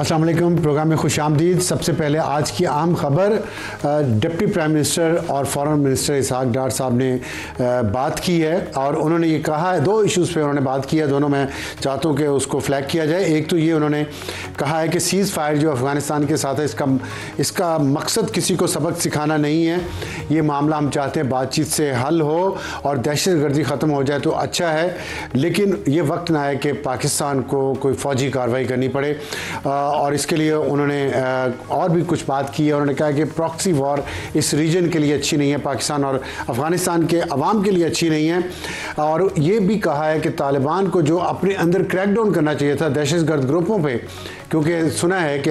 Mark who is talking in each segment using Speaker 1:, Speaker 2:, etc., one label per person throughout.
Speaker 1: अस्सलाम वालेकुम। प्रोग्राम में खुशामदीद। सबसे पहले आज की अहम खबर, डिप्टी प्राइम मिनिस्टर और फॉरेन मिनिस्टर इसहाक डार साहब ने बात की है और उन्होंने ये कहा है, दो इश्यूज़ पे उन्होंने बात की है, दोनों मैं चाहता हूँ कि उसको फ्लैग किया जाए। एक तो ये उन्होंने कहा है कि सीज़ फायर जो अफ़गानिस्तान के साथ है इसका मकसद किसी को सबक सिखाना नहीं है, ये मामला हम चाहते हैं बातचीत से हल हो और दहशत गर्दी ख़त्म हो जाए तो अच्छा है, लेकिन ये वक्त ना है कि पाकिस्तान को कोई फ़ौजी कार्रवाई करनी पड़े। और इसके लिए उन्होंने और भी कुछ बात की है। उन्होंने कहा कि प्रॉक्सी वॉर इस रीजन के लिए अच्छी नहीं है, पाकिस्तान और अफ़गानिस्तान के अवाम के लिए अच्छी नहीं है। और ये भी कहा है कि तालिबान को जो अपने अंदर क्रैकडाउन करना चाहिए था दहशतगर्द ग्रुपों पे, क्योंकि सुना है कि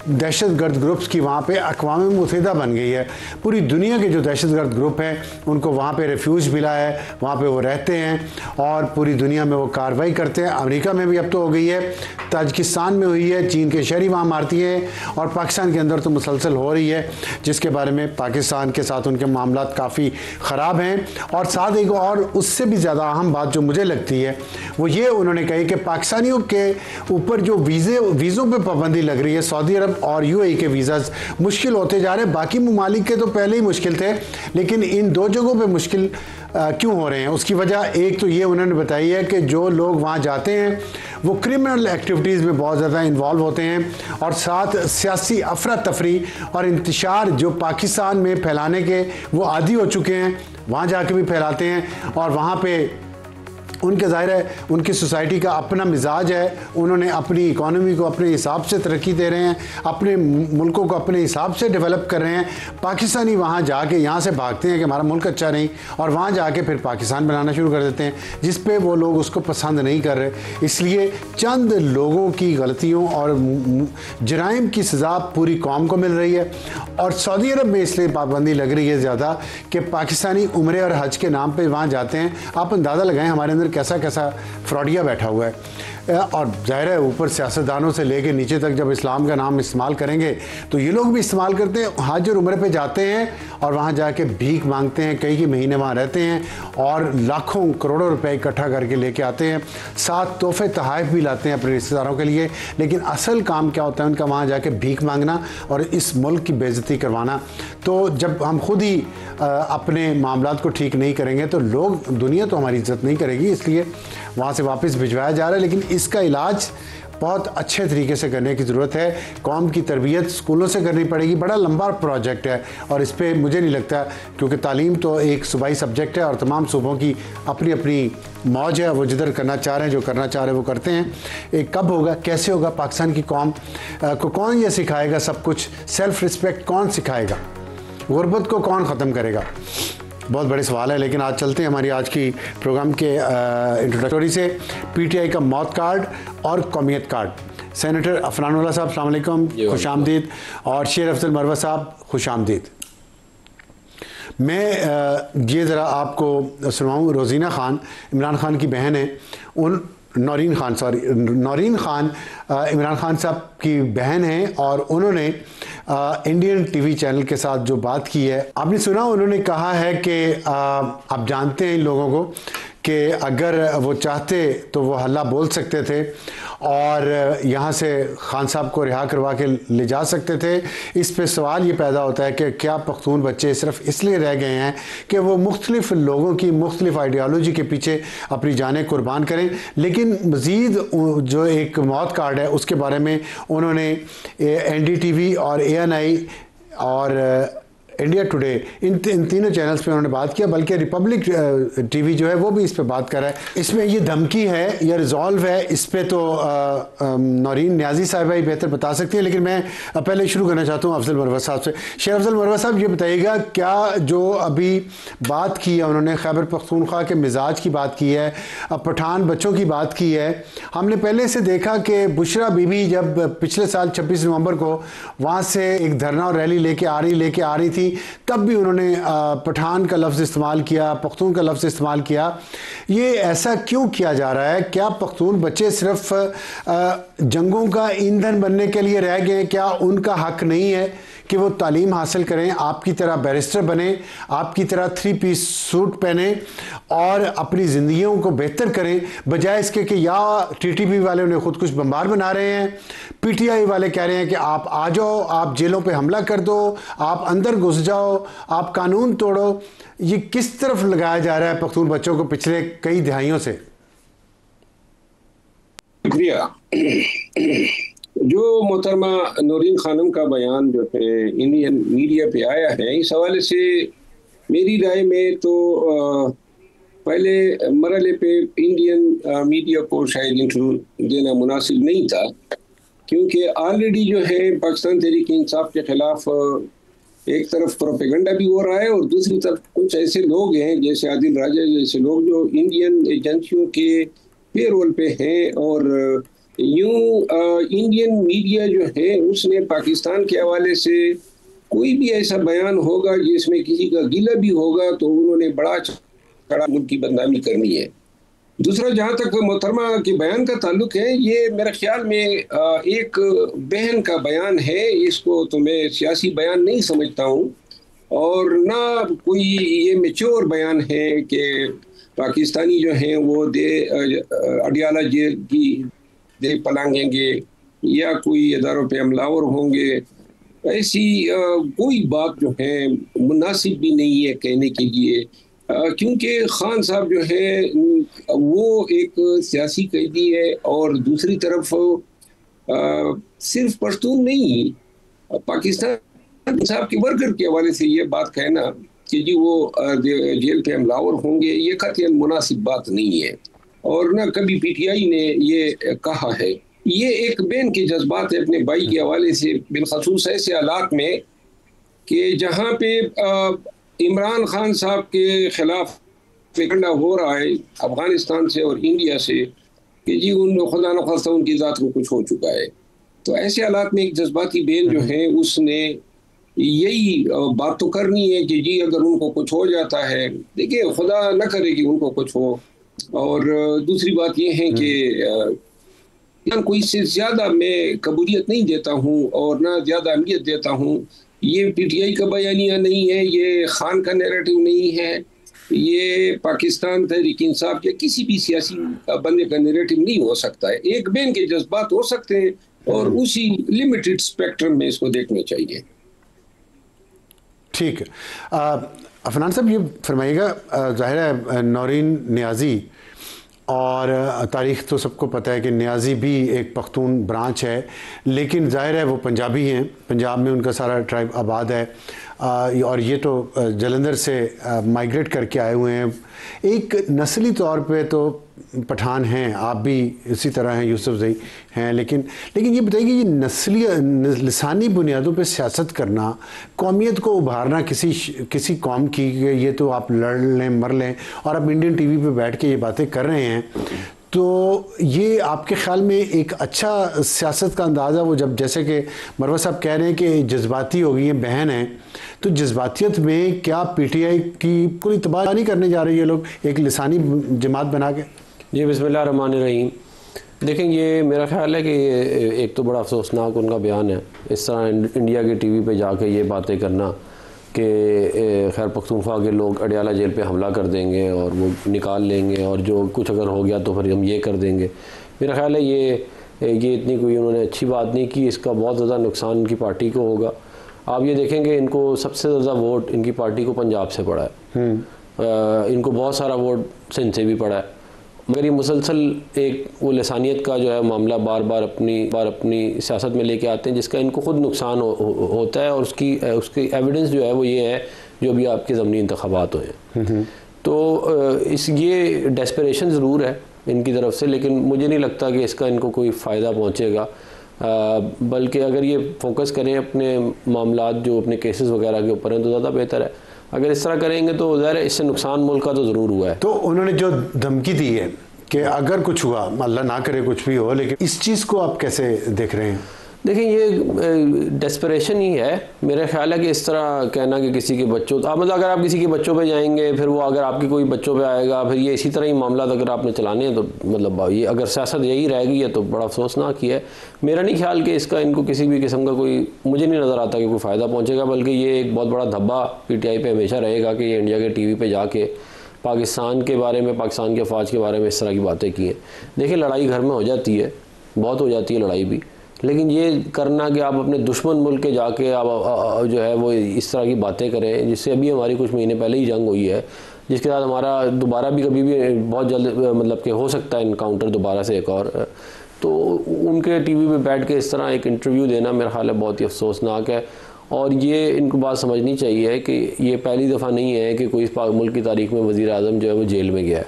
Speaker 1: दहशतगर्द ग्रुप्स की वहाँ पे अक़वाम मुत्तहिदा बन गई है, पूरी दुनिया के जो दहशतगर्द ग्रुप हैं उनको वहाँ पे रिफ्यूज मिला है, वहाँ पे वो रहते हैं और पूरी दुनिया में वो कार्रवाई करते हैं। अमेरिका में भी अब तो हो गई है, ताजिकिस्तान में हुई है, चीन के शहरी वहाँ मारती हैं और पाकिस्तान के अंदर तो मुसलसल हो रही है, जिसके बारे में पाकिस्तान के साथ उनके मामलात काफ़ी ख़राब हैं। और साथ एक और उससे भी ज़्यादा अहम बात जो मुझे लगती है वो ये उन्होंने कही कि पाकिस्तानियों के ऊपर जो वीज़ों पे पाबंदी लग रही है, सऊदी अरब और यूएई के वीज़ाज मुश्किल होते जा रहे हैं। बाकी ममालिक के तो पहले ही मुश्किल थे, लेकिन इन दो जगहों पे मुश्किल क्यों हो रहे हैं, उसकी वजह एक तो ये उन्होंने बताई है कि जो लोग वहाँ जाते हैं वो क्रिमिनल एक्टिविटीज़ में बहुत ज़्यादा इन्वॉल्व होते हैं और साथ सियासी अफरा तफरी और इंतशार जो पाकिस्तान में फैलाने के वो आदी हो चुके हैं, वहाँ जाके भी फैलाते हैं। और वहाँ पे उनके ज़ाहिर है उनकी सोसाइटी का अपना मिजाज है, उन्होंने अपनी इकॉनमी को अपने हिसाब से तरक्की दे रहे हैं, अपने मुल्कों को अपने हिसाब से डेवलप कर रहे हैं। पाकिस्तानी वहाँ जाके यहाँ से भागते हैं कि हमारा मुल्क अच्छा नहीं, और वहाँ जाके फिर पाकिस्तान बनाना शुरू कर देते हैं, जिस पे वो लोग उसको पसंद नहीं कर रहे। इसलिए चंद लोगों की गलतियों और जराइम की सज़ा पूरी कौम को मिल रही है। और सऊदी अरब में इसलिए पाबंदी लग रही है ज़्यादा कि पाकिस्तानी उम्रे और हज के नाम पर वहाँ जाते हैं। आप अंदाज़ा लगाएं हमारे अंदर कैसा कैसा फ्रॉडिया बैठा हुआ है। और ज़ाहिर है ऊपर सियासतदानों से लेके नीचे तक जब इस्लाम का नाम इस्तेमाल करेंगे तो ये लोग भी इस्तेमाल करते हैं। हज और उम्रे पे जाते हैं और वहाँ जाके भीख मांगते हैं, कई महीने वहाँ रहते हैं और लाखों करोड़ों रुपए इकट्ठा करके लेके आते हैं, साथ तोहफे तोहफ़ भी लाते हैं अपने रिश्तेदारों के लिए। लेकिन असल काम क्या होता है उनका, वहाँ जाके भीख मांगना और इस मुल्क की बेइज्जती करवाना। तो जब हम खुद ही अपने मामलात को ठीक नहीं करेंगे तो लोग, दुनिया तो हमारी इज्जत नहीं करेगी, इसलिए वहाँ से वापस भिजवाया जा रहा है। लेकिन इसका इलाज बहुत अच्छे तरीके से करने की ज़रूरत है। कौम की तरबियत स्कूलों से करनी पड़ेगी। बड़ा लंबा प्रोजेक्ट है और इस पर मुझे नहीं लगता, क्योंकि तालीम तो एक सूबाई सब्जेक्ट है और तमाम सूबों की अपनी अपनी मौज है, वो जिधर करना चाह रहे हैं, जो करना चाह रहे हैं वो करते हैं। एक कब होगा, कैसे होगा, पाकिस्तान की कौम को कौन ये सिखाएगा सब कुछ? सेल्फ़ रिस्पेक्ट कौन सिखाएगा? गुर्बत को कौन ख़त्म करेगा? बहुत बड़े सवाल है। लेकिन आज चलते हैं हमारी आज की प्रोग्राम के इंट्रोडक्टरी से। पीटीआई का मौत कार्ड और कौमियत कार्ड। सेनेटर अफरानुल्लाह साहब अस्सलाम वालेकुम, खुश आमदीद। और शेर अफजल मरवा साहब खुश आमदीद। मैं ये ज़रा आपको सुनाऊँ, रोज़ीना ख़ान इमरान ख़ान की बहन है, उन नौरीन ख़ान इमरान ख़ान साहब की बहन हैं और उन्होंने इंडियन टीवी चैनल के साथ जो बात की है आपने सुना। उन्होंने कहा है कि आप जानते हैं इन लोगों को कि अगर वो चाहते तो वो हल्ला बोल सकते थे और यहाँ से खान साहब को रिहा करवा के ले जा सकते थे। इस पे सवाल ये पैदा होता है कि क्या पख्तून बच्चे सिर्फ इसलिए रह गए हैं कि वो मुख्तलिफ लोगों की मुख्तलिफ आइडियालॉजी के पीछे अपनी जानें कुर्बान करें। लेकिन मज़ीद जो एक मौत कार्ड है उसके बारे में उन्होंने NDTV और ANI और इंडिया टुडे इन तीनों चैनल्स पे उन्होंने बात किया, बल्कि रिपब्लिक टीवी जो है वो भी इस पे बात कर रहा है। इसमें ये धमकी है या रिजॉल्व है, इस पे तो नौरीन न्याजी साहिबा ही बेहतर बता सकती है। लेकिन मैं पहले शुरू करना चाहता हूँ अफजल मरवा साहब से। शेर अफजल मरवा साहब, ये बताइएगा क्या जो अभी बात की है उन्होंने, खैबर पख्तूनख्वा के मिजाज की बात की है, पठान बच्चों की बात की है। हमने पहले से देखा कि बुशरा बीबी जब पिछले साल 26 नवंबर को वहाँ से एक धरना और रैली लेके आ रही थी, तब भी उन्होंने पठान का लफ्ज़ इस्तेमाल किया, पख्तून का लफ्ज़ इस्तेमाल किया। ये ऐसा क्यों किया जा रहा है? क्या पख्तून बच्चे सिर्फ जंगों का ईंधन बनने के लिए रह गए? क्या उनका हक नहीं है कि वो तालीम हासिल करें, आपकी तरह बैरिस्टर बने, आपकी तरह 3 पीस सूट पहने और अपनी ज़िंदगियों को बेहतर करें, बजाय इसके कि या टीटीपी वाले उन्हें खुद कुछ बम्बार बना रहे हैं, पीटीआई वाले कह रहे हैं कि आप आ जाओ, आप जेलों पे हमला कर दो, आप अंदर घुस जाओ, आप कानून तोड़ो। ये किस तरफ लगाया जा रहा है पख्तून बच्चों को पिछले कई दिहाइयों से?
Speaker 2: शुक्रिया। जो मोहतरमा नौरीन खानम का बयान जो है इंडियन मीडिया पे आया है, इस हवाले से मेरी राय में तो पहले मरहले पे इंडियन मीडिया को शायद इंटरव्यू देना मुनासिब नहीं था, क्योंकि ऑलरेडी जो है पाकिस्तान तहरीक इंसाफ के खिलाफ एक तरफ प्रोपेगेंडा भी हो रहा है और दूसरी तरफ कुछ ऐसे लोग हैं जैसे आदिल राजा जैसे लोग जो इंडियन एजेंसियों के पेरोल पे हैं। और यूं इंडियन मीडिया जो है उसने पाकिस्तान के हवाले से कोई भी ऐसा बयान होगा जिसमें किसी का गिला भी होगा तो उन्होंने बड़ा चढ़ा मुल्क की बदनामी करनी है। दूसरा, जहाँ तक मोहतरमा के बयान का ताल्लुक है, ये मेरे ख्याल में एक बहन का बयान है। इसको तो मैं सियासी बयान नहीं समझता हूँ और ना कोई ये मैच्योर बयान है कि पाकिस्तानी जो हैं वो अडियाला जेल की दे पलांगेंगे या कोई इदारों पे हमलावर होंगे। ऐसी कोई बात जो है मुनासिब भी नहीं है कहने के लिए, क्योंकि खान साहब जो है वो एक सियासी कैदी है और दूसरी तरफ सिर्फ पश्तून नहीं, पाकिस्तान साहब के वर्कर के हवाले से ये बात कहना कि जी वो जेल पे हमलावर होंगे, ये कतई मुनासिब बात नहीं है और ना कभी पीटीआई ने ये कहा है। ये एक बहन के जज्बात है अपने भाई के हवाले से, बिलखसूस ऐसे हालात में कि जहाँ पे इमरान खान साहब के खिलाफ प्रोपेगेंडा हो रहा है अफगानिस्तान से और इंडिया से कि जी उन खुदा न खास्ता उनकी ज़ात को कुछ हो चुका है। तो ऐसे हालात में एक जज्बाती बहन जो है उसने यही बात तो करनी है कि जी अगर उनको कुछ हो जाता है, देखिए खुदा न करे कि उनको कुछ हो। और दूसरी बात ये है कि कोई इससे ज़्यादा मैं कबूलियत नहीं देता हूँ और ना ज़्यादा अहमियत देता हूँ। ये पीटीआई का बयानिया नहीं है, ये खान का नैरेटिव नहीं है, ये पाकिस्तान तहरीक इंसाफ या किसी भी सियासी बंदे का नैरेटिव नहीं हो सकता है। एक बहन के जज्बात हो सकते हैं और उसी लिमिटेड स्पेक्ट्रम में इसको देखना चाहिए।
Speaker 1: ठीक है। अफनान साहब, ये फरमाइएगा, ज़ाहिर है नौरीन नियाज़ी और तारीख़ तो सबको पता है कि नियाज़ी भी एक पख्तून ब्रांच है, लेकिन ज़ाहिर है वो पंजाबी हैं, पंजाब में उनका सारा ट्राइब आबाद है और ये तो जलंधर से माइग्रेट करके आए हुए हैं। एक नस्ली तौर पे तो पठान हैं, आप भी इसी तरह हैं, यूसुफजई हैं, लेकिन ये बताइए कि ये नस्ली लिसानी बुनियादों पे सियासत करना, कौमियत को उभारना किसी कौम की, ये तो आप लड़ लें मर लें और आप इंडियन टीवी पे बैठ के ये बातें कर रहे हैं, तो ये आपके ख्याल में एक अच्छा सियासत का अंदाज़ा वो जब जैसे कि मरवा साहब कह रहे हैं कि जज्बाती हो गई है, बहन है, तो जज्बातियत में क्या पीटीआई की कोई तबाह नहीं करने जा रहे हैं ये लोग एक लिसानी जमात बना के?
Speaker 3: जी बिस्मिल्लाहिर्रहमानिर्रहीम। देखें, ये मेरा ख्याल है कि एक तो बड़ा अफसोसनाक उनका बयान है, इस तरह इंडिया के टीवी पे जाके ये बातें करना कि खैर पख्तूनख्वा के लोग अडियाला जेल पे हमला कर देंगे और वो निकाल लेंगे और जो कुछ अगर हो गया तो फिर हम ये कर देंगे। मेरा ख्याल है ये इतनी कोई उन्होंने अच्छी बात नहीं की, इसका बहुत ज़्यादा नुकसान इनकी पार्टी को होगा। आप ये देखेंगे इनको सबसे ज़्यादा वोट इनकी पार्टी को पंजाब से पड़ा है, इनको बहुत सारा वोट सिंध से भी पड़ा है, मगर ये मुसलसल एक वो लसानियत का जो है मामला बार बार अपनी सियासत में लेके आते हैं जिसका इनको खुद नुकसान होता है और उसकी एविडेंस जो है वो ये है जो अभी आपके ज़मनी इंतखाबात हुए हैं। तो ये डेस्परेशन ज़रूर है इनकी तरफ से, लेकिन मुझे नहीं लगता कि इसका इनको कोई फ़ायदा पहुँचेगा, बल्कि अगर ये फोकस करें अपने मामलात जो अपने केसेस वगैरह के ऊपर हैं तो ज़्यादा बेहतर है। अगर इस तरह करेंगे तो ज़ाहिर है इससे नुकसान मुल्क का तो ज़रूर हुआ है।
Speaker 1: तो उन्होंने जो धमकी दी है कि अगर कुछ हुआ, अल्लाह ना करे कुछ भी हो, लेकिन इस चीज़ को आप कैसे देख रहे हैं?
Speaker 3: देखिए ये डेस्परेशन ही है। मेरा ख्याल है कि इस तरह कहना कि किसी के बच्चों, आप मतलब अगर आप किसी के बच्चों पे जाएंगे, फिर वो अगर आपके कोई बच्चों पे आएगा, फिर ये इसी तरह ही मामला अगर आपने चलाने हैं, तो मतलब ये अगर सियासत यही रह गई है तो बड़ा अफसोसनाक ही है। मेरा नहीं ख्याल कि इसका इनको किसी भी किस्म का कोई, मुझे नहीं नज़र आता कि कोई फ़ायदा पहुँचेगा, बल्कि ये एक बहुत बड़ा धब्बा PTI पे हमेशा रहेगा कि ये इंडिया के TV पे जाके पाकिस्तान के बारे में, पाकिस्तान के अफवाज के बारे में इस तरह की बातें की हैं। देखिए लड़ाई घर में हो जाती है, बहुत हो जाती है लड़ाई भी, लेकिन ये करना कि आप अपने दुश्मन मुल्क के जाके आप जो है वो इस तरह की बातें करें, जिससे अभी हमारी कुछ महीने पहले ही जंग हुई है, जिसके साथ हमारा दोबारा भी कभी भी बहुत जल्द मतलब कि हो सकता है इनकाउंटर दोबारा से एक और, तो उनके TV पे बैठ के इस तरह एक इंटरव्यू देना मेरा ख्याल है बहुत ही अफसोसनाक है। और ये इनको बात समझनी चाहिए कि ये पहली दफ़ा नहीं है कि कोई इस मुल्क की तारीख में वज़ीर आज़म जो है वो जेल में गया है,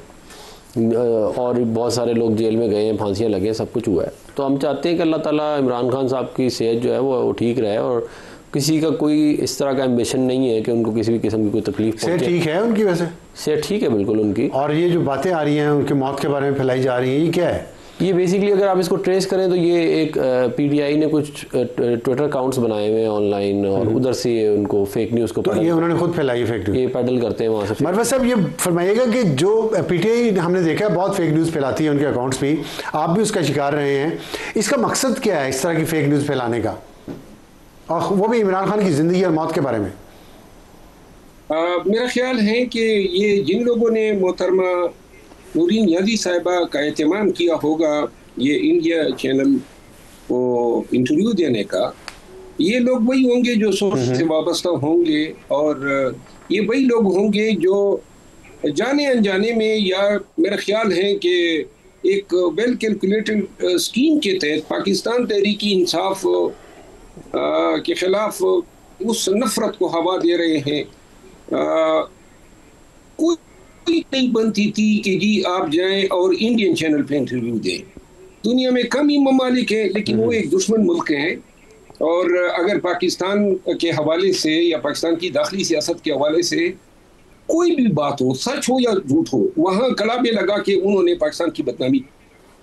Speaker 3: और बहुत सारे लोग जेल में गए हैं, फांसियाँ लगे हैं, सब कुछ हुआ है। तो हम चाहते हैं कि अल्लाह ताला इमरान खान साहब की सेहत जो है वो ठीक रहे, और किसी का कोई इस तरह का एम्बिशन नहीं है कि उनको किसी भी किस्म की कोई तकलीफ
Speaker 1: सेहत ठीक है उनकी? वैसे
Speaker 3: सेहत ठीक है बिल्कुल उनकी।
Speaker 1: और ये जो बातें आ रही हैं उनकी मौत के बारे में फैलाई जा रही हैं, ये क्या है?
Speaker 3: ये बेसिकली अगर आप इसको ट्रेस करें तो ये एक PTI ने कुछ ट्विटर अकाउंट्स बनाए हुए हैं ऑनलाइन, और उधर से ये उनको फेक न्यूज़ को,
Speaker 1: तो ये उन्होंने खुद फैलाई फेक न्यूज़,
Speaker 3: ये पैडल करते हैं वहाँ से।
Speaker 1: मरवत साहब ये फरमाइएगा कि जो PTI हमने देखा है बहुत फेक न्यूज़ फैलाती है उनके अकाउंट्स भी, आप भी उसका शिकार रहे हैं, इसका मकसद क्या है इस तरह की फेक न्यूज़ फैलाने का, और वो भी इमरान खान की ज़िंदगी और मौत के बारे में?
Speaker 2: मेरा ख्याल है कि ये जिन लोगों ने मोहतरमा नूरीन नियाज़ी साहिबा का एहतमाम किया होगा ये इंडिया चैनल को इंटरव्यू देने का, ये लोग वही होंगे जो सोच से वाबस्ता होंगे, और ये वही लोग होंगे जो जाने अनजाने में, या मेरा ख्याल है कि एक वेल कैलकुलेटेड स्कीम के तहत पाकिस्तान तहरीक इंसाफ के खिलाफ उस नफरत को हवा दे रहे हैं। कोई नहीं बनती थी कि जी आप जाएं और इंडियन चैनल पे इंटरव्यू दें। दुनिया में कम ही ममालिक है, लेकिन वो एक दुश्मन मुल्क है, और अगर पाकिस्तान के हवाले से या पाकिस्तान की दाखिली सियासत के हवाले से कोई भी बात हो, सच हो या झूठ हो, वहाँ कलाबे लगा के उन्होंने पाकिस्तान की बदनामी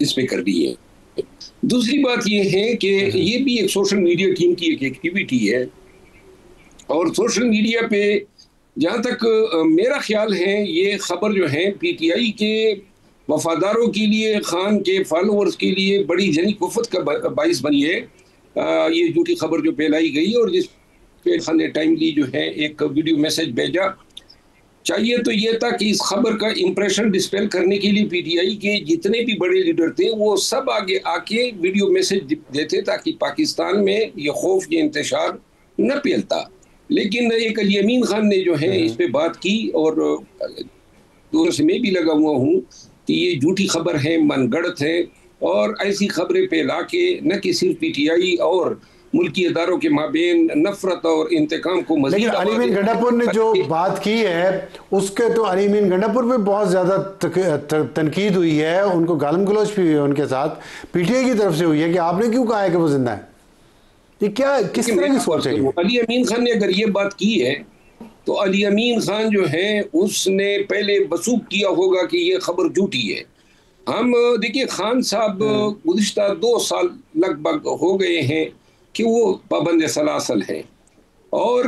Speaker 2: इस पे कर दी है। दूसरी बात ये है कि ये भी एक सोशल मीडिया टीम की एक एक्टिविटी है, और सोशल मीडिया पे जहाँ तक मेरा ख्याल है ये खबर जो है PTI के वफादारों के लिए, खान के फॉलोअर्स के लिए बड़ी जनी कुफत का बाइस बनी है। ये झूठी खबर जो फैलाई गई और जिस पे खान ने टाइमली जो है एक वीडियो मैसेज भेजा, चाहिए तो ये था कि इस खबर का इंप्रेशन डिस्पेल करने के लिए PTI के जितने भी बड़े लीडर थे वो सब आगे आके वीडियो मैसेज देते ताकि पाकिस्तान में ये खौफ, ये इंतशार न फैलता। लेकिन एक अली अमीन खान ने जो है इस पे बात की, और दूर से मैं भी लगा हुआ हूँ कि ये झूठी खबर है, मनगढ़ंत है, और ऐसी खबरें फैला के न कि सिर्फ PTI और मुल्की अदारों के माबेन नफरत और इंतकाम को मज़ीद।
Speaker 1: लेकिन अली अमीन गंडापुर ने जो बात की है उसके तो अली अमीन गंडापुर पे बहुत ज़्यादा तनकीद हुई है, उनको गालम गलोच भी हुई है उनके साथ, PTI की तरफ से हुई है कि आपने क्यों कहा है कि वो जिंदा है। ये क्या, किस तरह की सोच है?
Speaker 2: अली अमीन खान ने अगर ये बात की है तो अली अमीन खान जो है उसने पहले बसूख किया होगा कि ये खबर झूठी है। हम देखिए खान साहब गुज़िश्ता 2 साल लगभग हो गए हैं कि वो पाबंद सलासल हैं, और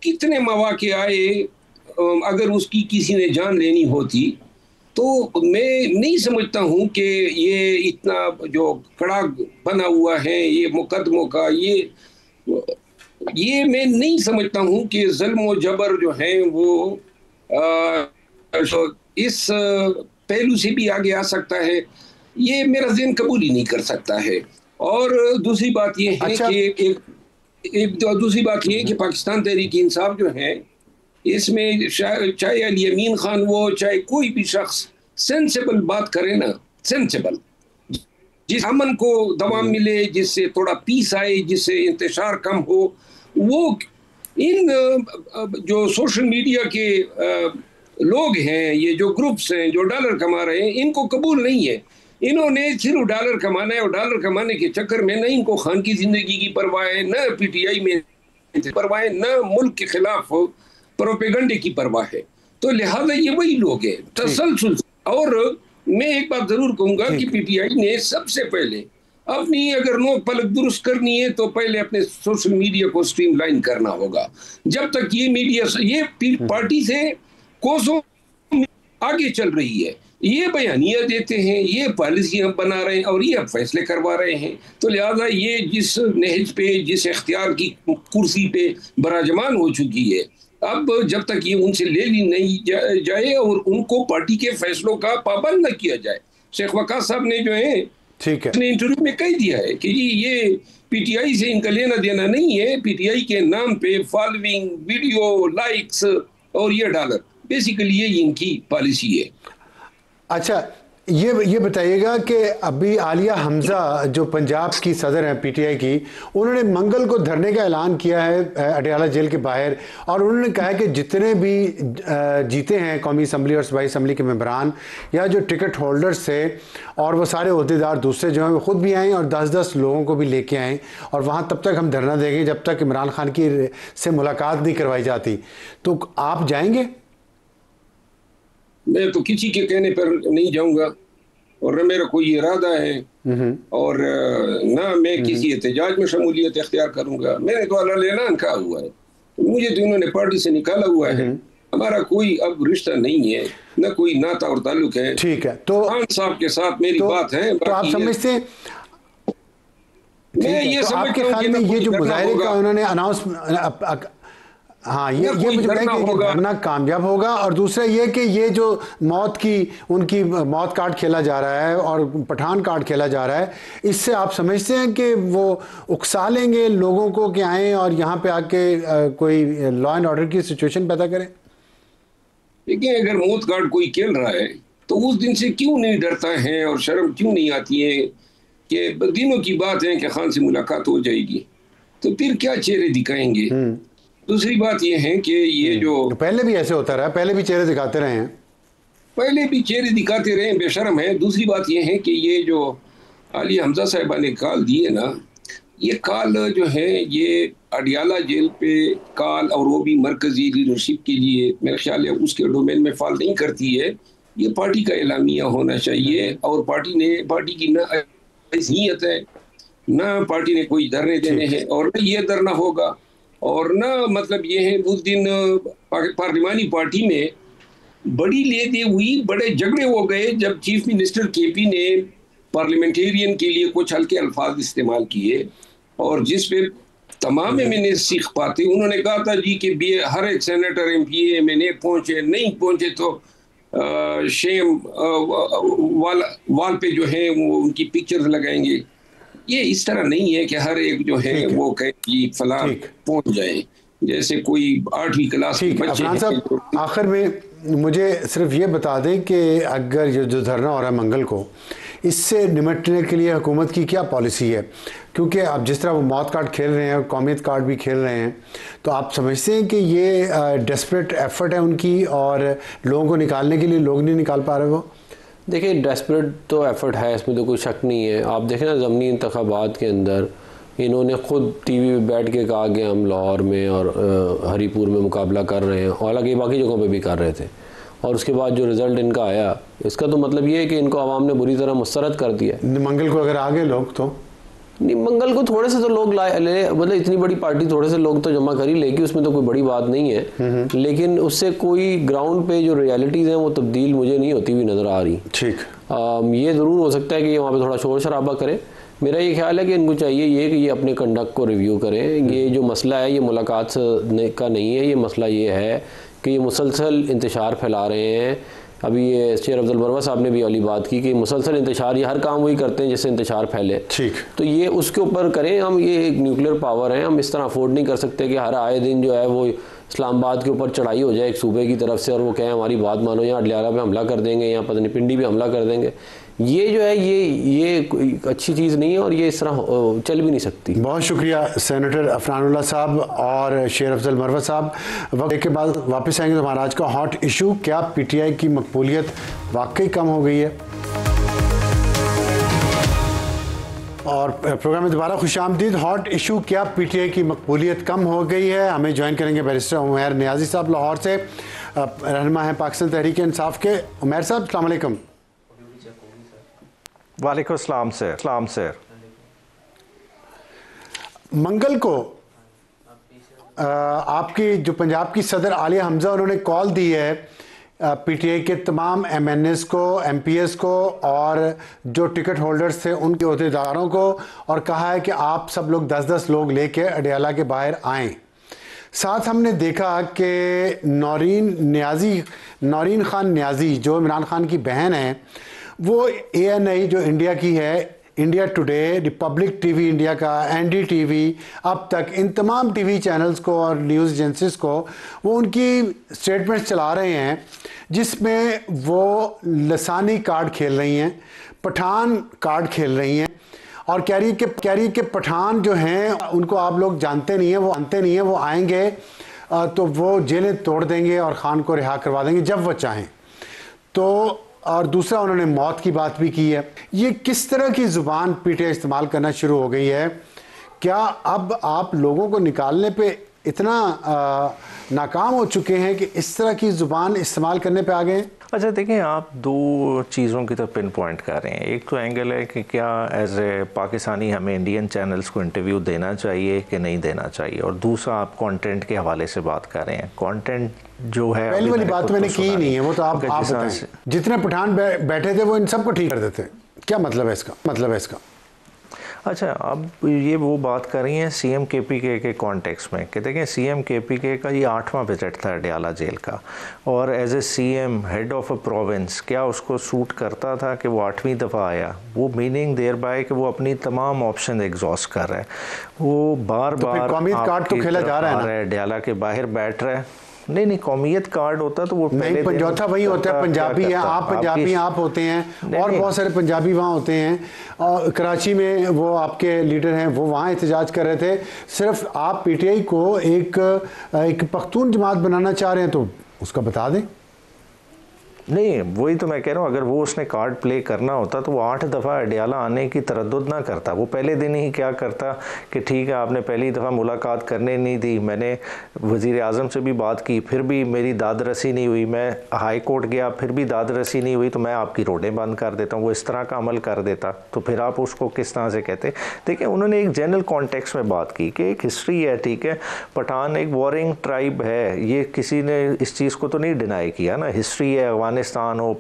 Speaker 2: कितने मौके आए, अगर उसकी किसी ने जान लेनी होती तो मैं नहीं समझता हूँ कि ये इतना जो कड़ा बना हुआ है ये मुकदमों का, ये मैं नहीं समझता हूँ कि ज़ुल्म और जबर जो है वो इस पहलू से भी आगे आ सकता है, ये मेरा ज़हन कबूल ही नहीं कर सकता है। और दूसरी बात ये है कि दूसरी बात ये है कि पाकिस्तान तहरीक इंसाफ जो है इसमें चाहे अली अमीन खान वो चाहे कोई भी शख्स सेंसेबल बात करे ना, सेंसेबल, जिस अमन को दवाम मिले, जिससे थोड़ा पीस आए, जिससे इंतशार कम हो, वो इन जो सोशल मीडिया के लोग हैं, ये जो ग्रुप्स हैं जो डॉलर कमा रहे हैं, इनको कबूल नहीं है। इन्होंने सिर्फ डॉलर कमाना है, और डॉलर कमाने के चक्कर में न इनको खान की जिंदगी की परवाह है, न PTI में परवाह है, न मुल्क के खिलाफ प्रोपेगंडे की परवाह है। तो लिहाजा ये वही लोग हैं तसलसल। और मैं एक बात जरूर कहूंगा कि PTI ने सबसे पहले अपनी अगर नोक पलक दुरुस्त करनी है तो पहले अपने सोशल मीडिया को स्ट्रीमलाइन करना होगा। जब तक ये मीडिया ये पार्टी से कोसों आगे चल रही है, ये बयानियां देते हैं, ये पॉलिसियां बना रहे हैं और ये अब फैसले करवा रहे हैं, तो लिहाजा ये जिस नहज पे, जिस इख्तियार की कुर्सी पे बराजमान हो चुकी है, अब जब तक ये उनसे ले ली नहीं जाए और उनको पार्टी के फैसलों का पाबंद न किया जाए। शेख वकास साहब ने जो है,
Speaker 1: ठीक है,
Speaker 2: उसने इंटरव्यू में कह दिया है कि ये पीटीआई से इनका लेना देना नहीं है, पीटीआई के नाम पे फॉलोइंग, वीडियो, लाइक्स और ये डॉलर, बेसिकली ये इनकी पॉलिसी है।
Speaker 1: अच्छा, ये बताइएगा कि अभी आलिया हमजा जो पंजाब की सदर हैं पीटीआई की, उन्होंने मंगल को धरने का ऐलान किया है अडयाला जेल के बाहर, और उन्होंने कहा है कि जितने भी जीते हैं कौमी असम्बली और सूबाई असम्बली के मेंबरान या जो टिकट होल्डर्स थे और वो सारे अहदेदार दूसरे जो हैं वो खुद भी आएँ और 10-10 लोगों को भी लेके आएँ, और वहाँ तब तक हम धरना देंगे जब तक इमरान खान की से मुलाकात नहीं करवाई जाती। तो आप जाएंगे?
Speaker 2: मैं तो किसी के कहने पर नहीं जाऊंगा और न मेरा कोई इरादा है और ना मैं किसी एहतजाज में शमूलियत इख्तियार करूंगा। मैंने तो अल-ऐलान कहा हुआ है, मुझे तो इन्होंने पार्टी से निकाला हुआ है, हमारा कोई अब रिश्ता नहीं है, न कोई नाता और ताल्लुक है।
Speaker 1: ठीक है, तो
Speaker 2: खान साहब के साथ मेरी बात है।
Speaker 1: तो आप समझते हैं,
Speaker 2: मैं ये
Speaker 1: तो आपके ख्याल में ये जो मुजाहिरे का उन्होंने अनाउंस, हाँ, ये मुझे लगता है कि धरना कामयाब होगा, और दूसरा ये कि ये जो मौत की उनकी मौत कार्ड खेला जा रहा है और पठान कार्ड खेला जा रहा है, इससे आप समझते हैं कि वो उकसा लेंगे लोगों को कि आएँ और यहाँ पे आके कोई लॉ एंड ऑर्डर की सिचुएशन पैदा करें?
Speaker 2: देखिए, अगर मौत कार्ड कोई खेल रहा है तो उस दिन से क्यों नहीं डरता है और शर्म क्यों नहीं आती है कि दिनों की बात है कि खान से मुलाकात हो जाएगी, तो फिर क्या चेहरे दिखाएंगे। दूसरी बात यह है कि ये जो
Speaker 1: पहले भी ऐसे होता रहा, पहले भी चेहरे दिखाते रहे हैं,
Speaker 2: पहले भी चेहरे दिखाते रहे, बेशर्म है। दूसरी बात यह है कि ये जो आलिया हमजा साहिबा ने कॉल दिए ना, ये कॉल जो है ये अडयाला जेल पे कॉल, और वो भी मरकजी लीडरशिप के लिए, मेरे ख्याल है उसके डोमेन में फॉल नहीं करती है। ये पार्टी का एलामिया होना चाहिए और पार्टी की ना हैसियत है, ना पार्टी ने कोई धरने देने हैं और न ये धरना होगा, और ना मतलब ये है उस दिन पार्लिमानी पार्टी में बड़ी लेते हुई बड़े झगड़े हो गए जब चीफ मिनिस्टर केपी ने पार्लियामेंटेरियन के लिए कुछ हल्के अल्फाज इस्तेमाल किए, और जिस पे तमाम मैंने सीख पाते उन्होंने कहा था जी कि हर एक सेनेटर एमपी एमएनए पहुंचे, नहीं पहुंचे तो शेम वाल पे जो है वो उनकी पिक्चर्स लगाएंगे। ये इस तरह नहीं है कि हर एक जो है वो कहे कि फला पहुंच जाए, जैसे कोई 8वीं क्लास के बच्चे।
Speaker 1: अफनान साहब, आखिर में मुझे सिर्फ ये बता दें कि अगर ये जो धरना हो रहा है मंगल को, इससे निपटने के लिए हुकूमत की क्या पॉलिसी है? क्योंकि अब जिस तरह वो मौत कार्ड खेल रहे हैं और कौमियत कार्ड भी खेल रहे हैं, तो आप समझते हैं कि ये डेस्परेट एफर्ट है उनकी और लोगों को निकालने के लिए लोग नहीं निकाल पा रहे? वो
Speaker 3: देखिए, डेस्परेट तो एफर्ट है, इसमें तो कोई शक नहीं है। आप देखें ना, ज़मनी इंतखाबात के अंदर इन्होंने ख़ुद टीवी पे बैठ के कहा कि हम लाहौर में और हरीपुर में मुकाबला कर रहे हैं, हालांकि बाकी जगहों पे भी कर रहे थे, और उसके बाद जो रिज़ल्ट इनका आया, इसका तो मतलब ये है कि इनको आवाम ने बुरी तरह मुस्तरद कर दिया।
Speaker 1: मंगल को अगर आ गए लोग तो
Speaker 3: नहीं, मंगल को थोड़े से तो लोग मतलब इतनी बड़ी पार्टी थोड़े से लोग तो जमा कर ही लेगी, उसमें तो कोई बड़ी बात नहीं है, लेकिन उससे कोई ग्राउंड पे जो रियलिटीज़ हैं वो तब्दील मुझे नहीं होती हुई नज़र आ रही।
Speaker 1: ठीक,
Speaker 3: ये ज़रूर हो सकता है कि वहाँ पे थोड़ा शोर शराबा करें। मेरा ये ख्याल है कि इनको चाहिए ये कि ये अपने कंडक्ट को रिव्यू करें। ये जो मसला है ये मुलाकात का नहीं है, ये मसला ये है कि ये मुसलसल इंतशार फैला रहे हैं। अभी ये शेर अब्दुल बरवा साहब ने भी वाली बात की कि मुसलसल इंतशार, ये हर काम वही करते हैं जिससे इंतशार फैले।
Speaker 1: ठीक,
Speaker 3: तो ये उसके ऊपर करें। हम ये एक न्यूक्लियर पावर हैं, हम इस तरह अफोर्ड नहीं कर सकते कि हर आए दिन जो है वो इस्लामाबाद के ऊपर चढ़ाई हो जाए एक सूबे की तरफ से और वो कहें हमारी बात मानो, यहाँ अडयाला पे हमला कर देंगे, यहाँ पता नहीं पिंडी पे हमला कर देंगे। ये जो है ये कोई अच्छी चीज़ नहीं है और ये इस तरह चल भी नहीं सकती।
Speaker 1: बहुत शुक्रिया सेनेटर अफनानुल्लाह साहब और शेर अफजल मरवा साहब। वक्त के बाद वापस आएंगे तो हमारा आज का हॉट इशू, क्या पीटीआई की मकबूलियत वाकई कम हो गई है? और प्रोग्राम में दोबारा खुशामदीद। हॉट इशू, क्या पीटीआई की मकबूलियत कम हो गई है? हमें ज्वाइन करेंगे बैरिस्टर उमैर नियाजी साहब लाहौर से, रहनुमा हैं पाकिस्तान तहरीक इंसाफ के। उमैर साहब, अस्सलाम वालेकुम।
Speaker 4: वालेकुम सलाम सर।
Speaker 1: मंगल को आपकी जो पंजाब की सदर आलिया हमजा, उन्होंने कॉल दी है पीटीआई के तमाम एमएनएस को, एमपीएस को और जो टिकट होल्डर्स थे उनके अहदेदारों को, और कहा है कि आप सब लोग 10-10 लोग लेके अडियाला के बाहर आएँ। साथ हमने देखा कि नौरीन खान न्याजी जो इमरान खान की बहन है, वो ANI जो इंडिया की है, India today, Republic TV India का, NDTV, अब तक इन तमाम टीवी चैनल्स को और न्यूज़ एजेंसीज को वो उनकी स्टेटमेंट्स चला रहे हैं जिसमें वो लसानी कार्ड खेल रही हैं, पठान कार्ड खेल रही हैं और कह रही कि पठान जो हैं उनको आप लोग जानते नहीं हैं, वो आएंगे तो वो जेलें तोड़ देंगे और खान को रिहा करवा देंगे जब वो चाहें। तो और दूसरा उन्होंने मौत की बात भी की है। ये किस तरह की ज़ुबान पीटीआई इस्तेमाल करना शुरू हो गई है? क्या अब आप लोगों को निकालने पे इतना नाकाम हो चुके हैं कि इस तरह की ज़ुबान इस्तेमाल करने पे आ गए हैं?
Speaker 4: अच्छा देखें, आप दो चीज़ों की तरफ पिन पॉइंट कर रहे हैं। एक तो एंगल है कि क्या एज ए पाकिस्तानी हमें इंडियन चैनल्स को इंटरव्यू देना चाहिए कि नहीं देना चाहिए, और दूसरा आप कंटेंट के हवाले से बात कर रहे हैं। कंटेंट जो है,
Speaker 1: पहली वाली बात मैंने की ही नहीं है, वो तो आप बताएं। जितने पठान बैठे थे वो इन सबको ठीक कर देते, क्या मतलब है इसका?
Speaker 4: अच्छा, अब ये वो बात कर रही हैं CM KPK के कॉन्टेक्स्ट में कि देखें CM KPK का ये 8वां विजिट था अडियाला जेल का, और as a CM head of a province क्या उसको सूट करता था कि वो 8वीं दफ़ा आया? वो मीनिंग देयर बाय कि वो अपनी तमाम ऑप्शन एग्जॉस्ट कर रहा है। वो बार बार
Speaker 1: कार्ड तो खेला जा रहा है,
Speaker 4: अडियाला के बाहर बैठ रहा है। नहीं, कौमियत कार्ड होता तो वो
Speaker 1: नहीं, पंजौथा वही होता है, पंजाबी है, आप पंजाबी आप होते हैं और बहुत सारे पंजाबी वहाँ होते हैं। और कराची में वो आपके लीडर हैं, वो वहाँ एहतजाज कर रहे थे। सिर्फ आप पीटीआई को एक पख्तून जमात बनाना चाह रहे हैं तो उसका बता दें।
Speaker 4: नहीं, वही तो मैं कह रहा हूँ, अगर वो उसने कार्ड प्ले करना होता तो वो 8 दफ़ा अडियाला आने की तरद्दुद ना करता। वो पहले दिन ही क्या करता कि ठीक है, आपने पहली दफ़ा मुलाकात करने नहीं दी, मैंने वज़ीर आज़म से भी बात की, फिर भी मेरी दाद रसी नहीं हुई, मैं हाई कोर्ट गया, फिर भी दाद रसी नहीं हुई, तो मैं आपकी रोडें बंद कर देता हूँ। वो इस तरह का अमल कर देता तो फिर आप उसको किस तरह से कहते? देखिए, उन्होंने एक जनरल कॉन्टेक्स्ट में बात की कि एक हिस्ट्री है, ठीक है, पठान एक वॉरिंग ट्राइब है, ये किसी ने इस चीज़ को तो नहीं डिनाई किया ना। हिस्ट्री है, अफगानिस्तान हो,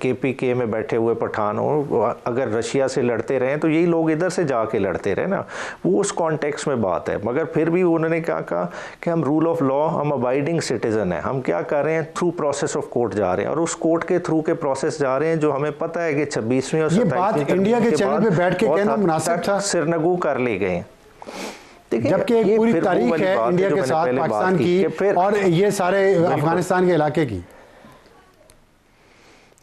Speaker 4: KPK में बैठे हुए पठान हो, अगर रशिया से लड़ते रहे तो यही लोग इधर से जाके लड़ते रहे ना, वो उस कॉन्टेक्स्ट में बात है। मगर फिर भी उन्होंने क्या कहा कि हम रूल ऑफ लॉ, हम अबाइडिंग सिटीजन है, हम क्या कर रहे हैं, थ्रू प्रोसेस ऑफ कोर्ट जा रहे हैं, और उस कोर्ट के थ्रू के प्रोसेस जा रहे हैं जो हमें पता है कि 26वीं और 27वीं
Speaker 1: इंडिया के चैनल पे बैठ के कहना मुनासिब था,
Speaker 4: सिरनगू कर ले गए।
Speaker 1: जबकि एक पूरी तारीख है इंडिया के साथ पाकिस्तान की और ये सारे अफगानिस्तान के इलाके की।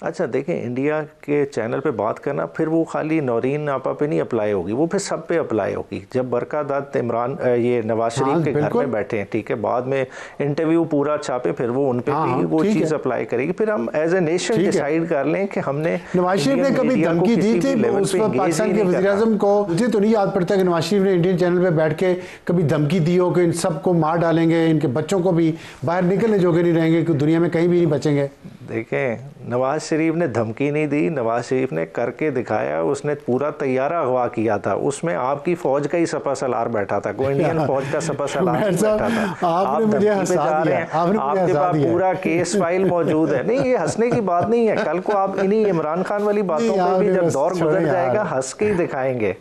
Speaker 4: अच्छा देखें, इंडिया के चैनल पे बात करना फिर वो खाली नौरीन आपा पे नहीं अप्लाई होगी, वो फिर सब पे अप्लाई होगी। जब बरकात इमरान ये नवाज शरीफ के घर में बैठे हैं, ठीक है, बाद में इंटरव्यू पूरा छापे, फिर वो उन पे भी वो चीज़ अप्लाई करेगी। फिर हम एज ए नेशन डिसाइड कर लें कि हमने
Speaker 1: नवाज शरीफ ने कभी धमकी दी थी उस पर पाकिस्तान के वज़ीर-ए-आज़म को? मुझे तो नहीं याद पड़ता कि नवाज शरीफ ने इंडियन चैनल पे बैठ के कभी धमकी दी हो कि इन सबको मार डालेंगे, इनके बच्चों को भी बाहर निकलने जोगे नहीं रहेंगे, कि दुनिया में कहीं भी नहीं बचेंगे।
Speaker 4: देखें, नवाज शरीफ ने धमकी नहीं दी, नवाज शरीफ ने करके दिखाया। उसने पूरा तैयारा अगवा किया था, उसमें आपकी फौज का ही सपा सलार बैठा था, कोई इंडियन फौज का सपा सलार बैठा था।
Speaker 1: आपने मुझे हंसा दिया,
Speaker 4: आपके पास पूरा केस फाइल मौजूद है। नहीं, ये हंसने की बात नहीं है। कल को आप इन्हीं इमरान खान वाली बातों पर भी जब दौर गुजर जाएगा हंस के ही दिखाएंगे।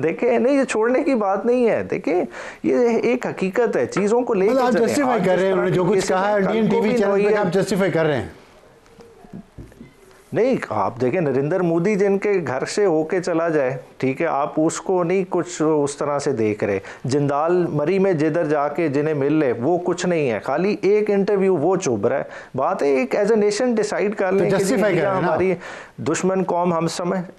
Speaker 4: देखें, नहीं, ये छोड़ने की बात नहीं है। देखें, ये एक हकीकत है, चीज़ों को लेकर
Speaker 1: आप जस्टिफाई कर रहे हैं। उन्होंने जो कुछ कहा है इंडियन टीवी चैनल पे आप जस्टिफाई कर रहे हैं।
Speaker 4: नहीं, आप देखें, नरेंद्र मोदी जिनके घर से होके चला जाए, ठीक है, आप उसको नहीं कुछ उस तरह से देख रहे। जिंदाल मरी में जिधर जाके जिन्हें मिल ले वो कुछ नहीं है, खाली एक इंटरव्यू वो चुभ रहा है। बात है एक एज ए नेशन डिसाइड कर लें कि इंडिया हमारी दुश्मन कौम,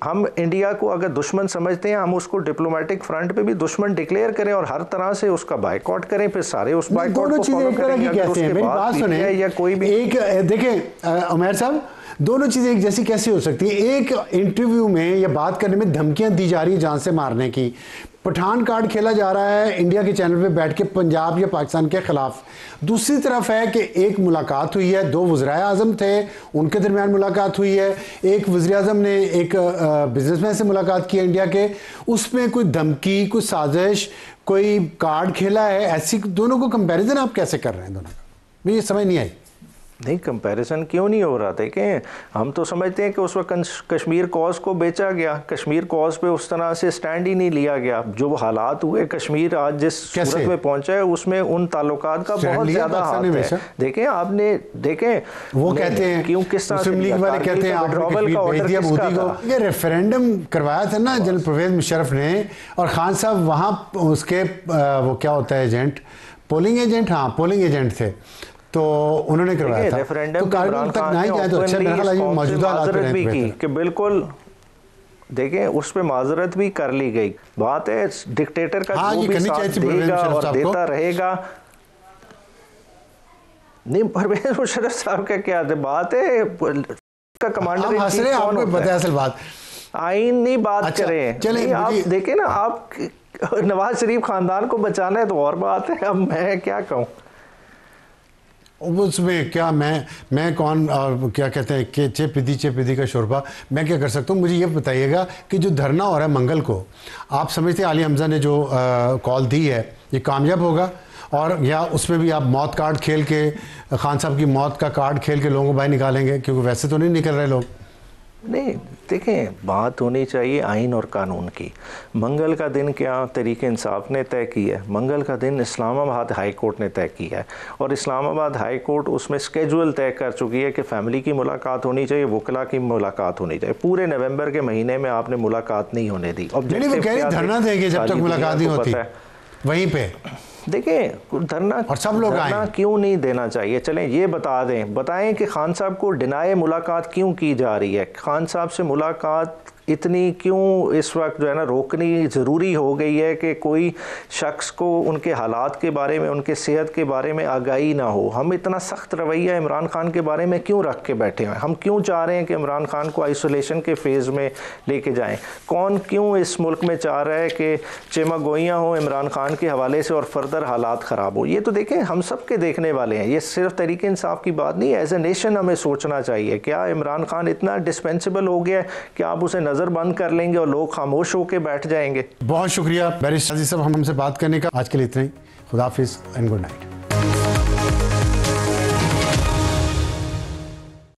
Speaker 4: हम इंडिया को अगर दुश्मन समझते हैं, हम उसको डिप्लोमेटिक फ्रंट पे भी दुश्मन डिक्लेयर करें और हर तरह से उसका बाइकआउट करें, फिर सारे उस बाइकआउट को फॉलो करेंगे।
Speaker 1: मेरी बात सुने,
Speaker 4: या कोई भी
Speaker 1: एक देखें उमैर साहब, दोनों चीज़ें एक जैसी कैसे हो सकती है? एक इंटरव्यू में या बात करने में धमकियां दी जा रही है जान से मारने की, पठान कार्ड खेला जा रहा है इंडिया के चैनल पे बैठ के पंजाब या पाकिस्तान के खिलाफ। दूसरी तरफ है कि एक मुलाकात हुई है, 2 वज़ीर आज़म थे, उनके दरमियान मुलाकात हुई है, एक वज़ीर आज़म ने एक बिजनेसमैन से मुलाकात की इंडिया के, उसमें कोई धमकी, कोई साजिश, कोई कार्ड खेला है, ऐसी दोनों को कंपैरिजन आप कैसे कर रहे हैं दोनों का? मुझे समझ नहीं आई।
Speaker 4: नहीं, कंपैरिजन क्यों नहीं हो रहा? देखें, हम तो समझते हैं कि उस वक्त कश्मीर कॉज को बेचा गया, कश्मीर कॉज पे उस तरह से स्टैंड ही नहीं लिया गया। जो हालात हुए, कश्मीर आज जिस सूरत में पहुंचा है उसमें उन ताल्लुकात का बहुत ज़्यादा हाथ है। देखें, आपने देखें
Speaker 1: वो कहते हैं
Speaker 4: क्यों, किस तरह
Speaker 1: मुस्लिम लीग वाले कहते हैं आपने कश्मीर भेज दिया मोदी को। ये रेफरेंडम करवाया था ना जनरल परवेज मुशर्रफ ने, और खान साहब वहाँ उसके वो क्या होता है एजेंट, पोलिंग एजेंट, हाँ पोलिंग एजेंट थे, तो उन्होंने करवाया था।
Speaker 4: रेफरेंडम
Speaker 1: तो कारगिल तक नहीं जाए तो अच्छा, मेरा ख्याल है मौजूदा हालात
Speaker 4: भी की कि बिल्कुल, देखें उस पे माजरत भी कर ली गई। बात है डिक्टेटर का जो भी साथ देगा और देता रहेगा। नहीं, परवेज मुशर्रफ साहब का क्या बात है, का कमांडर इन चीफ कौन होता है?
Speaker 1: असल बात
Speaker 4: आइन नहीं बात करें। चलिए आप देखें ना, आप नवाज शरीफ खानदान को बचाना है तो और बात है, अब मैं क्या कहूँ
Speaker 1: उसमें क्या, मैं कौन, और क्या कहते हैं कि चेपिदी का शोरबा, मैं क्या कर सकता हूँ? मुझे ये बताइएगा कि जो धरना हो रहा है मंगल को, आप समझते हैं आली हमजा ने जो कॉल दी है ये कामयाब होगा? और या उसमें भी आप मौत कार्ड खेल के, खान साहब की मौत का कार्ड खेल के लोगों को बाहर निकालेंगे? क्योंकि वैसे तो नहीं निकल रहे लोग।
Speaker 4: नहीं, देखें, बात होनी चाहिए आइन और कानून की। मंगल का दिन क्या तहरीक इंसाफ ने तय किया है? मंगल का दिन इस्लामाबाद हाई कोर्ट ने तय किया है, और इस्लामाबाद हाई कोर्ट उसमें स्केड्यूल तय कर चुकी है कि फ़ैमिली की मुलाकात होनी चाहिए, वकला की मुलाकात होनी चाहिए। पूरे नवंबर के महीने में आपने मुलाकात नहीं होने दी।
Speaker 1: धरना देंगे जब तक मुलाकात नहीं होती वहीं पे।
Speaker 4: देखें, धरना
Speaker 1: और सब लोग
Speaker 4: धरना क्यों नहीं देना चाहिए? चलें ये बताएं कि खान साहब को डिनाई मुलाकात क्यों की जा रही है? खान साहब से मुलाकात इतनी क्यों इस वक्त जो है ना रोकनी ज़रूरी हो गई है कि कोई शख्स को उनके हालात के बारे में, उनके सेहत के बारे में आगाही ना हो? हम इतना सख्त रवैया इमरान खान के बारे में क्यों रख के बैठे हैं? हम क्यों चाह रहे हैं कि इमरान खान को आइसोलेशन के फेज़ में लेके जाएं? कौन क्यों इस मुल्क में चाह रहा है कि चेमागोइयाँ हो इमरान खान के हवाले से और फर्दर हालात ख़राब हो? ये तो देखें, हम सब के देखने वाले हैं, ये सिर्फ तहरीक इंसाफ की बात नहीं है। एज ए नेशन हमें सोचना चाहिए, क्या इमरान खान इतना डिस्पेंसिबल हो गया है कि आप उसे नज़र बंद कर लेंगे और लोग खामोश होकर बैठ जाएंगे?
Speaker 1: बहुत शुक्रिया बैरिस्टर साजिद साहब हमसे बात करने का। आज के लिए इतना ही। खुदा हाफिज़ एंड गुड नाइट।